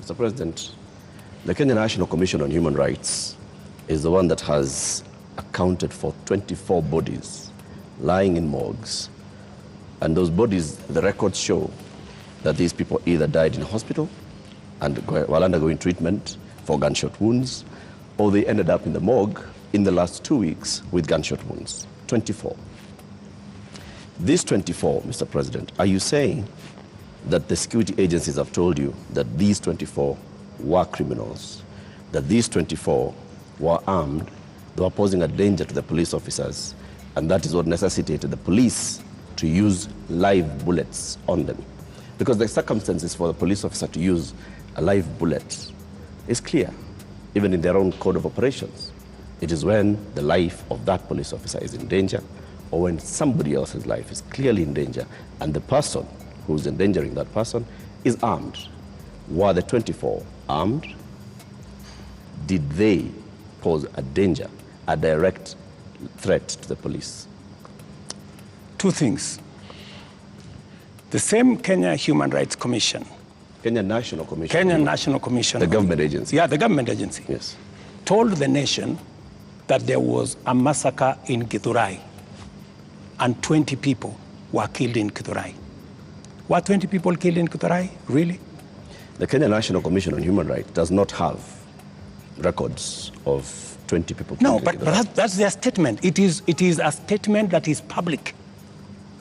Mr. President, the Kenya National Commission on Human Rights is the one that has accounted for 24 bodies lying in morgues. And those bodies, the records show that these people either died in hospital and while undergoing treatment for gunshot wounds, or they ended up in the morgue in the last 2 weeks with gunshot wounds. 24. These 24, Mr. President, are you saying that the security agencies have told you that these 24 were criminals, that these 24 were armed, they were posing a danger to the police officers, and that is what necessitated the police to use live bullets on them? Because the circumstances for the police officer to use a live bullet is clear, even in their own code of operations. It is when the life of that police officer is in danger, or when somebody else's life is clearly in danger, and the person who's endangering that person is armed. Were the 24 armed? Did they pose a danger, a direct threat to the police? Two things. The same Kenya Human Rights Commission. Kenya National Commission. Kenya National Commission. The government agency. Yeah, the government agency. Yes. Told the nation that there was a massacre in Githurai and 20 people were killed in Githurai. Were 20 people killed in Githurai? Really? The Kenya National Commission on Human Rights does not have records of 20 people killed. No, but that's their statement. It is a statement that is public,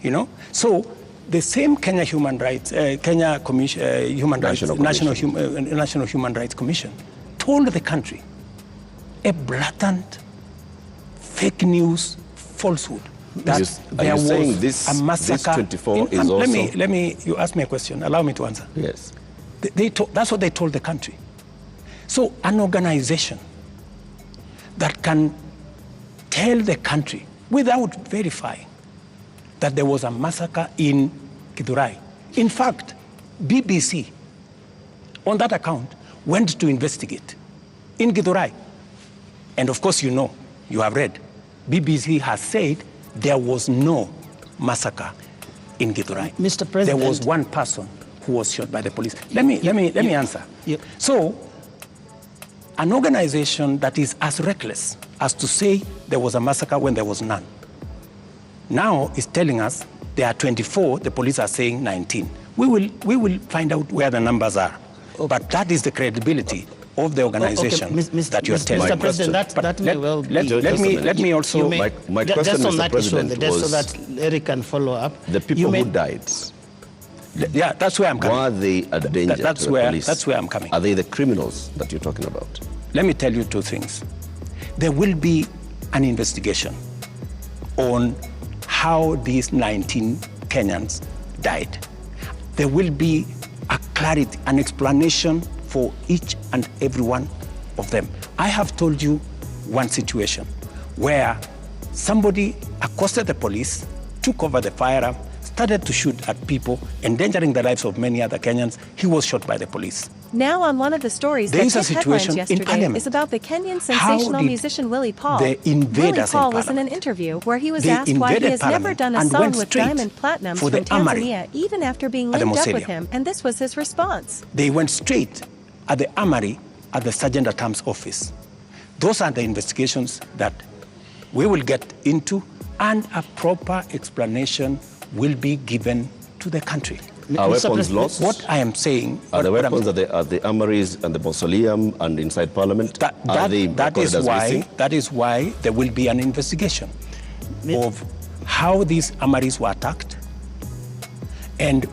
you know? So the same Kenya Human Rights, Kenya Commission, Human Rights, National Human Rights Commission told the country a blatant fake news falsehood that there was a massacre. This 24 is also... Let me, you asked me a question, allow me to answer. Yes. That's what they told the country. So an organization that can tell the country without verifying that there was a massacre in Githurai. In fact, BBC, on that account, went to investigate in Githurai. And of course, you know, you have read, BBC has said there was no massacre in Githurai. Mr. President. There was one person who was shot by the police. Let me answer. Yeah. So, an organization that is as reckless as to say there was a massacre when there was none, now is telling us there are 24, the police are saying 19. We will find out where the numbers are. Okay. But that is the credibility of the organization that you're telling. Mr. President, that may well be. Let me also... My question, just on Mr. that President, issue, just so that Eric can follow up. The people who died, yeah, that's where I'm coming. were they a danger to the police? That's where I'm coming. Are they the criminals that you're talking about? Let me tell you two things. There will be an investigation on how these 19 Kenyans died. There will be a clarity, an explanation for each and every one of them. I have told you one situation where somebody accosted the police, took over the firearm, started to shoot at people, endangering the lives of many other Kenyans. He was shot by the police. Now on one of the stories that hit headlines yesterday is about the Kenyan sensational musician Willie Paul. Willie Paul was in an interview where he was asked why he has never done a song with Diamond Platinums from Tanzania, even after being linked up with him, and this was his response. They went straight at the armory at the Sergeant at Arms office. Those are the investigations that we will get into, and a proper explanation will be given to the country. Are weapons lost? What I am saying... Are the weapons at the armories and the mausoleum and inside Parliament? That is why there will be an investigation of how these armories were attacked and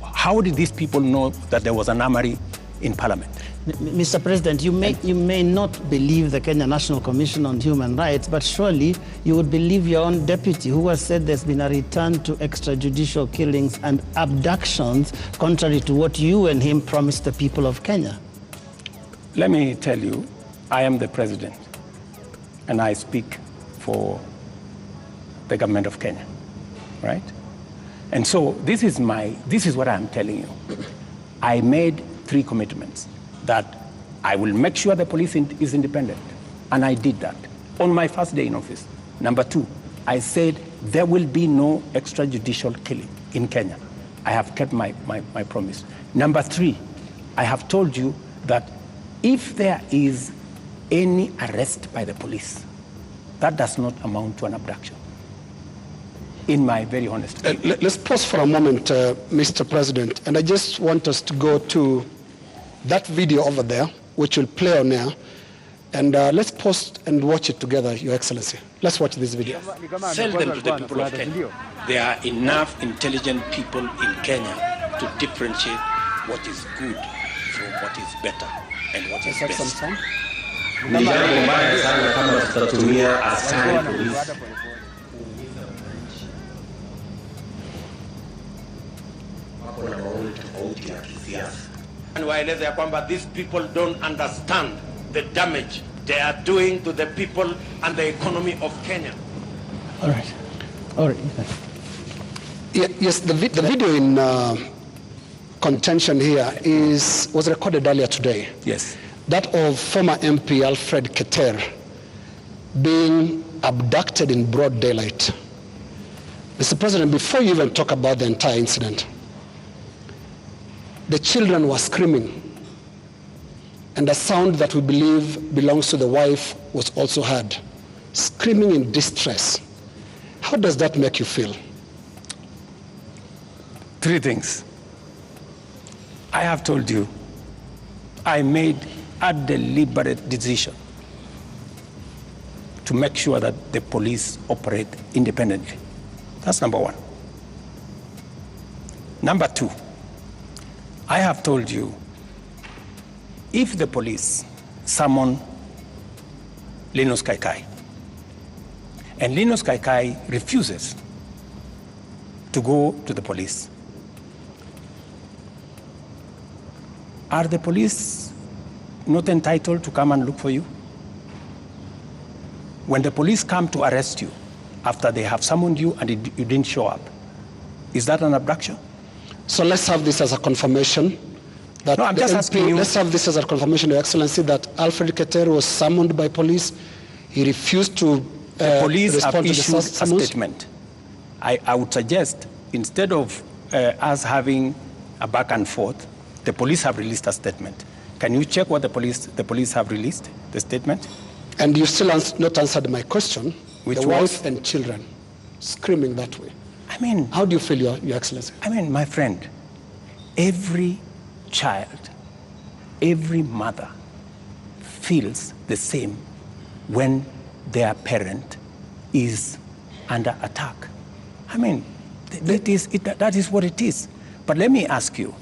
how did these people know that there was an armory in Parliament? Mr. President, you may not believe the Kenya National Commission on Human Rights, but surely you would believe your own deputy who has said there's been a return to extrajudicial killings and abductions, contrary to what you and him promised the people of Kenya. Let me tell you, I am the president, and I speak for the government of Kenya, right? And so this is what I'm telling you. I made 3 commitments. That I will make sure the police is independent. And I did that on my first day in office. Number 2, I said there will be no extrajudicial killing in Kenya. I have kept my promise. Number 3, I have told you that if there is any arrest by the police, that does not amount to an abduction, in my very honest opinion. Let's pause for a moment, Mr. President, and I just want us to go to that video over there, which will play on air, and let's pause and watch it together, Your Excellency. Let's watch this video. Sell them to the people of Kenya. There are enough intelligent people in Kenya to differentiate what is good from what is better and what is best. Ni jambo mbaya sana kama tutatumia askari polisi. Wako na maoni tofauti ya kisiasa. Waeleza ya kwamba these people don't understand the damage they are doing to the people and the economy of Kenya. All right. All right. Yes, the video in contention here was recorded earlier today. Yes. That of former MP Alfred Keter being abducted in broad daylight. Mr. President, before you even talk about the entire incident, the children were screaming, and a sound that we believe belongs to the wife was also heard, screaming in distress. How does that make you feel? Three things. I have told you, I made a deliberate decision to make sure that the police operate independently. That's number one. Number two, I have told you, if the police summon Linus Kaikai, and Linus Kaikai refuses to go to the police, are the police not entitled to come and look for you? When the police come to arrest you after they have summoned you and you didn't show up, is that an abduction? So let's have this as a confirmation that no, I'm just asking you. Let's have this as a confirmation, Your Excellency, that Alfred Keter was summoned by police. He refused to the police have issued a summons. statement. I would suggest, instead of us having a back and forth, the police have released a statement. Can you check what the police have released, the statement? And you still not answered my question. Which the was? wife and children screaming that way. I mean, how do you feel, Your Excellency? I mean, my friend, every child, every mother feels the same when their parent is under attack. I mean, that is what it is. But let me ask you,